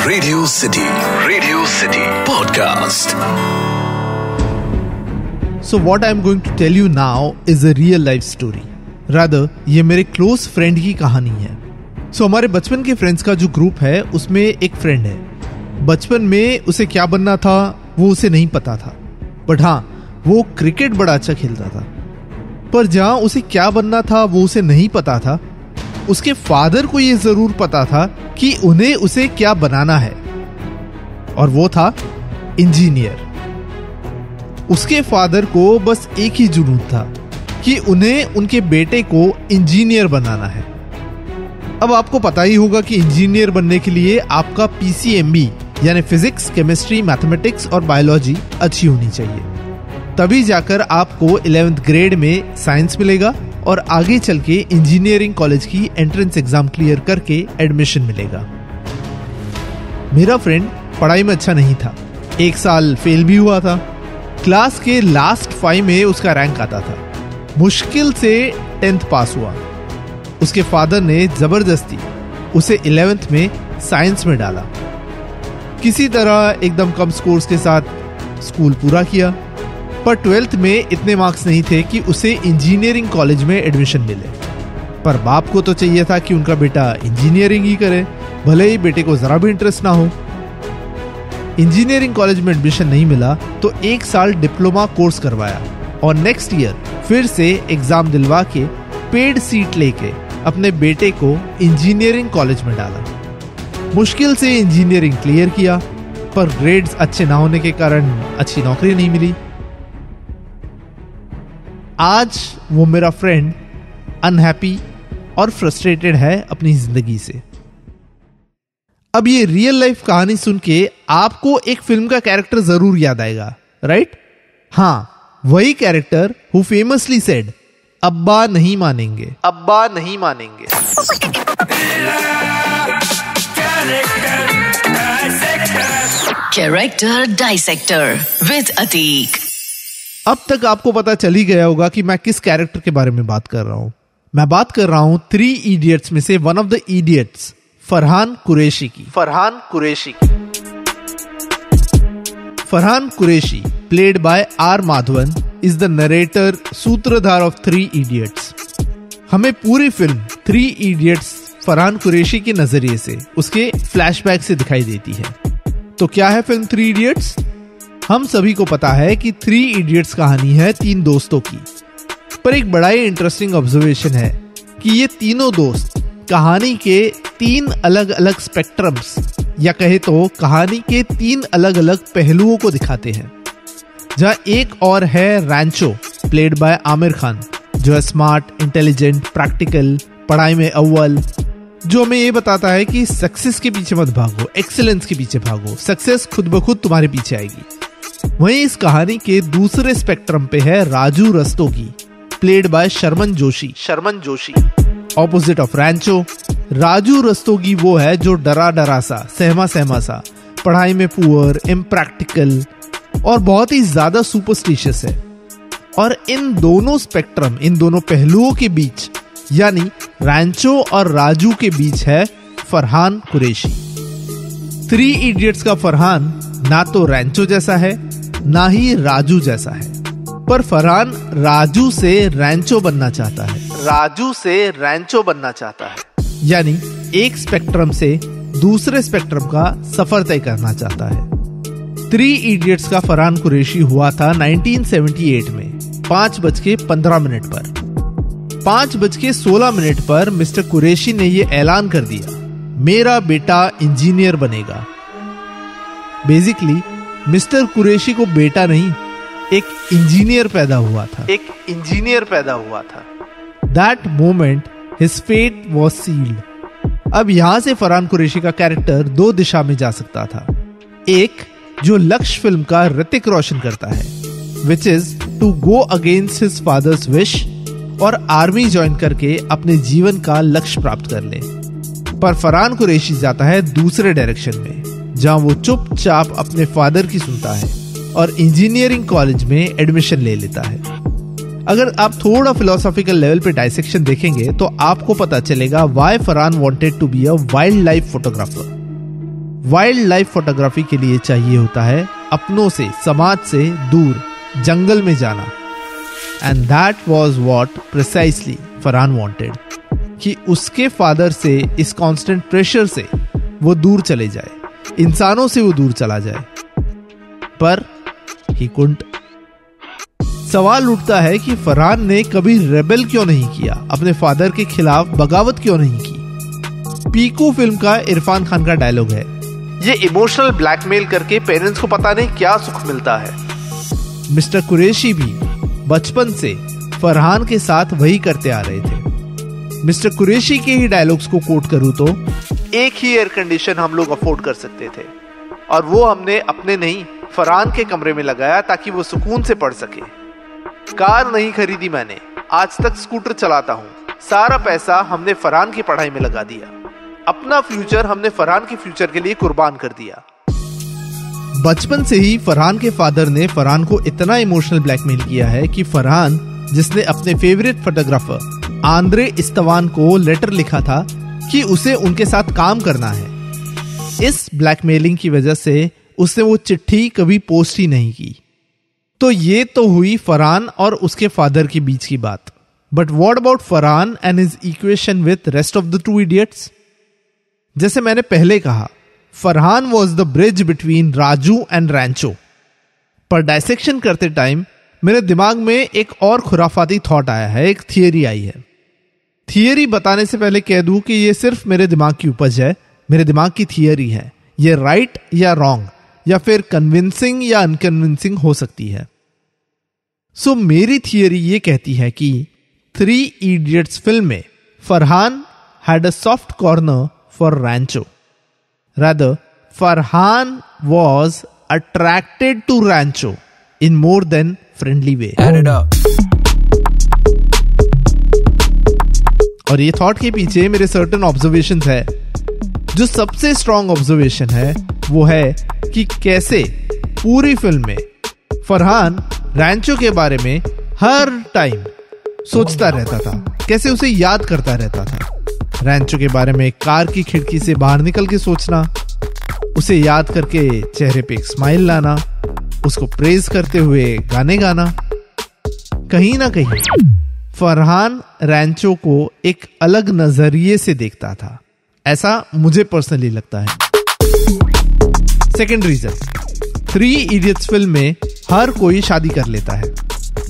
Radio city podcast. So what I'm going to tell you now is a real life story. Rather, ये मेरे close friend की कहानी है। So हमारे बचपन के फ्रेंड्स का जो ग्रुप है उसमें एक फ्रेंड है। बचपन में उसे क्या बनना था वो उसे नहीं पता था, बट हाँ वो क्रिकेट बड़ा अच्छा खेलता था। पर जहाँ उसे क्या बनना था वो उसे नहीं पता था, उसके फादर को ये जरूर पता था कि उन्हें उसे क्या बनाना है, और वो था इंजीनियर। उसके फादर को बस एक ही जुनून था कि उन्हें उनके बेटे को इंजीनियर बनाना है। अब आपको पता ही होगा कि इंजीनियर बनने के लिए आपका PCMB यानी फिजिक्स, केमिस्ट्री, मैथमेटिक्स और बायोलॉजी अच्छी होनी चाहिए, तभी जाकर आपको 11th ग्रेड में साइंस मिलेगा और आगे चल के इंजीनियरिंग कॉलेज की एंट्रेंस एग्जाम क्लियर करके एडमिशन मिलेगा। मेरा फ्रेंड पढ़ाई में अच्छा नहीं था, एक साल फेल भी हुआ था। क्लास के लास्ट 5 में उसका रैंक आता था। मुश्किल से 10th पास हुआ। उसके फादर ने जबरदस्ती उसे 11th में साइंस में डाला। किसी तरह एकदम कम स्कोर्स के साथ स्कूल पूरा किया, पर 12th में इतने मार्क्स नहीं थे कि उसे इंजीनियरिंग कॉलेज में एडमिशन मिले। पर बाप को तो चाहिए था कि उनका बेटा इंजीनियरिंग ही करे, भले ही बेटे को जरा भी इंटरेस्ट ना हो। इंजीनियरिंग कॉलेज में एडमिशन नहीं मिला तो 1 साल डिप्लोमा कोर्स करवाया और नेक्स्ट ईयर फिर से एग्जाम दिलवा के पेड सीट लेके अपने बेटे को इंजीनियरिंग कॉलेज में डाला। मुश्किल से इंजीनियरिंग क्लियर किया, पर ग्रेड्स अच्छे ना होने के कारण अच्छी नौकरी नहीं मिली। आज वो मेरा फ्रेंड अनहैप्पी और फ्रस्ट्रेटेड है अपनी जिंदगी से। अब ये रियल लाइफ कहानी सुन के आपको एक फिल्म का कैरेक्टर जरूर याद आएगा, राइट? हाँ, वही कैरेक्टर हु फेमसली सेड, अब्बा नहीं मानेंगे, अब्बा नहीं मानेंगे। Character dissector with Atiq. अब तक आपको पता चल ही गया होगा कि मैं किस कैरेक्टर के बारे में बात कर रहा हूं। मैं बात कर रहा हूं 3 इडियट्स में से one of the idiots, Farhan Qureshi की। Farhan Qureshi played by R Madhavan is the narrator, सूत्रधार ऑफ 3 इडियट्स। हमें पूरी फिल्म 3 इडियट्स फरहान कुरैशी के नजरिए से, उसके फ्लैशबैक से दिखाई देती है। तो क्या है फिल्म 3 इडियट्स? हम सभी को पता है कि 3 इडियट्स कहानी है 3 दोस्तों की, पर एक बड़ा ही इंटरेस्टिंग ऑब्जर्वेशन है कि ये तीनों दोस्त कहानी के 3 अलग अलग स्पेक्ट्रम्स या कहे तो कहानी के 3 अलग अलग पहलुओं को दिखाते हैं। जहां एक और है रैंचो, प्लेड बाय आमिर खान, जो है स्मार्ट, इंटेलिजेंट, प्रैक्टिकल, पढ़ाई में अव्वल, जो हमें ये बताता है कि सक्सेस के पीछे मत भागो, एक्सीलेंस के पीछे भागो, सक्सेस खुद ब खुद तुम्हारे पीछे आएगी। वहीं इस कहानी के दूसरे स्पेक्ट्रम पे है Raju Rastogi, played by Sharman Joshi. Opposite of Rancho, Raju Rastogi वो है जो डरा सा, सहमा सा, पढ़ाई में पुअर, इम्प्रैक्टिकल और बहुत ही ज्यादा सुपरस्टिशियस है। और इन दोनों स्पेक्ट्रम, इन दोनों पहलुओं के बीच, यानी रैंचो और राजू के बीच है फरहान कुरैशी। 3 इडियट्स का फरहान ना तो रैंचो जैसा है ना ही राजू जैसा है, पर फरहान राजू से रैंचो बनना चाहता है, यानी एक स्पेक्ट्रम से दूसरे स्पेक्ट्रम का सफर तय करना चाहता है। 3 इडियट्स का फरहान कुरैशी हुआ था 1978 में 5:15 पर। 5:16 पर मिस्टर कुरैशी ने यह ऐलान कर दिया, मेरा बेटा इंजीनियर बनेगा। बेसिकली मिस्टर कुरैशी को बेटा नहीं, एक इंजीनियर पैदा हुआ था। That moment his fate was sealed. अब यहां से फरहान कुरैशी का कैरेक्टर 2 दिशा में जा सकता था। एक जो लक्ष्य फिल्म का ऋतिक रोशन करता है, which is to go against his father's wish और आर्मी ज्वाइन करके अपने जीवन का लक्ष्य प्राप्त कर ले। पर फरहान कुरैशी जाता है दूसरे डायरेक्शन में, जहां वो चुपचाप अपने फादर की सुनता है और इंजीनियरिंग कॉलेज में एडमिशन ले लेता है। अगर आप थोड़ा फिलोसॉफिकल लेवल पे डाइसेक्शन देखेंगे तो आपको पता चलेगा why Farhan wanted to be a wildlife photographer. Wildlife photography के लिए चाहिए होता है अपनों से, समाज से दूर जंगल में जाना। And that was what precisely Farhan wanted, कि उसके फादर से, इस कांस्टेंट प्रेशर से वो दूर चले जाए, इंसानों से वो दूर चला जाए। पर ही कुंट। सवाल उठता है कि फरहान ने कभी रेबेल क्यों नहीं किया, अपने फादर के खिलाफ बगावत क्यों नहीं की। पीकू फिल्म का इरफान खान का डायलॉग है, ये इमोशनल ब्लैकमेल करके पेरेंट्स को पता नहीं क्या सुख मिलता है। मिस्टर कुरैशी भी बचपन से फरहान के साथ वही करते आ रहे थे। मिस्टर कुरैशी के ही डायलॉग्स को कोट करूं तो, एक ही एयर कंडीशन हम लोग अफोर्ड कर सकते थे और वो हमने अपने नहीं फरहान के कमरे में लगाया ताकि वो सुकून से पढ़ सके। कार नहीं खरीदी मैंने, आज तक स्कूटर चलाता हूँ। सारा पैसा हमने फरहान की पढ़ाई में लगा दिया। अपना फ्यूचर हमने फरहान के फ्यूचर के लिए कुर्बान कर दिया। बचपन से ही फरहान के फादर ने फरहान को इतना इमोशनल ब्लैकमेल किया है कि फरहान, जिसने अपने फेवरेट फोटोग्राफर आंद्रे इस्तवान को लेटर लिखा था कि उसे उनके साथ काम करना है, इस ब्लैकमेलिंग की वजह से उसने वो चिट्ठी कभी पोस्ट ही नहीं की। तो ये तो हुई फरहान और उसके फादर के बीच की बात। But what about Farhan and his equation with rest of the two idiots? जैसे मैंने पहले कहा, Farhan was the bridge between Raju and Rancho. पर डायसेक्शन करते टाइम मेरे दिमाग में एक और खुराफाती थॉट आया है, एक थियरी आई है। थियरी बताने से पहले कह दूं कि ये सिर्फ मेरे दिमाग की उपज है, मेरे दिमाग की थियरी है। ये राइट या रॉन्ग या फिर कन्विंसिंग या अनकन्विंसिंग हो सकती है। सो मेरी थियरी ये कहती है कि 3 इडियट्स फिल्म में Farhan had a soft corner for Rancho. Rather, Farhan was attracted to Rancho in more than friendly way. Add it up. और ये थॉट के पीछे मेरे सर्टेन ऑब्जर्वेशंस है। जो सबसे स्ट्रॉन्ग ऑब्जर्वेशन है वो है कि कैसे पूरी फिल्म में फरहान रैंचो के बारे में हर टाइम सोचता रहता था, कैसे उसे याद करता रहता था। रैंचो के बारे में कार की खिड़की से बाहर निकल के सोचना, उसे याद करके चेहरे पे एक स्माइल लाना, उसको प्रेज करते हुए गाने गाना। कहीं ना कहीं फरहान रैंचो को एक अलग नजरिए से देखता था, ऐसा मुझे पर्सनली लगता है। सेकेंड रीजन, 3 इडियट्स फिल्म में हर कोई शादी कर लेता है,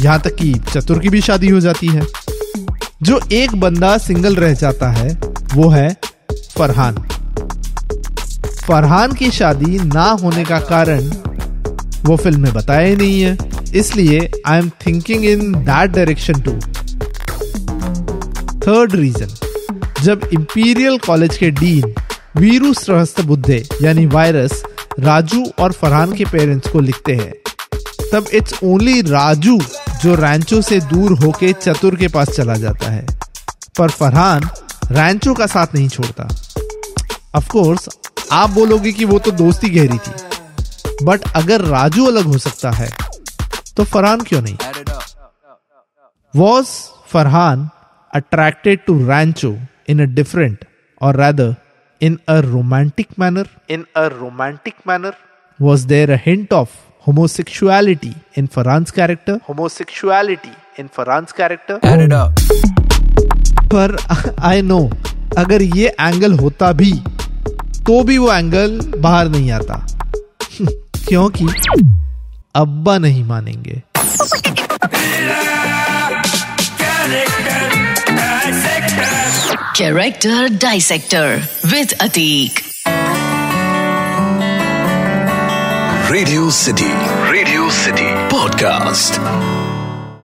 यहां तक कि चतुर की भी शादी हो जाती है। जो एक बंदा सिंगल रह जाता है वो है फरहान। फरहान की शादी ना होने का कारण वो फिल्म में बताया ही नहीं है, इसलिए I am thinking in that direction too. Third reason, जब इंपीरियल कॉलेज के डीन वीरू सहस्त्रबुद्धे यानी वायरस राजू और फरहान के पेरेंट्स को लिखते हैं, तब इट्स ओनली राजू जो रैंचो से दूर होके चतुर के पास चला जाता है, पर फरहान रैंचो का साथ नहीं छोड़ता। ऑफ कोर्स आप बोलोगे कि वो तो दोस्ती गहरी थी, बट अगर राजू अलग हो सकता है तो फरहान क्यों नहीं? Was Farhan attracted to Rancho in a different और rather in a romantic manner? In a romantic manner? Was there a hint of homosexuality in Farhan's character? Homosexuality in Farhan's character? Add it up. पर I know अगर ये angle होता भी तो भी वो angle बाहर नहीं आता क्योंकि अब्बा नहीं मानेंगे। Character Dissector with Ateek. Radio City Podcast.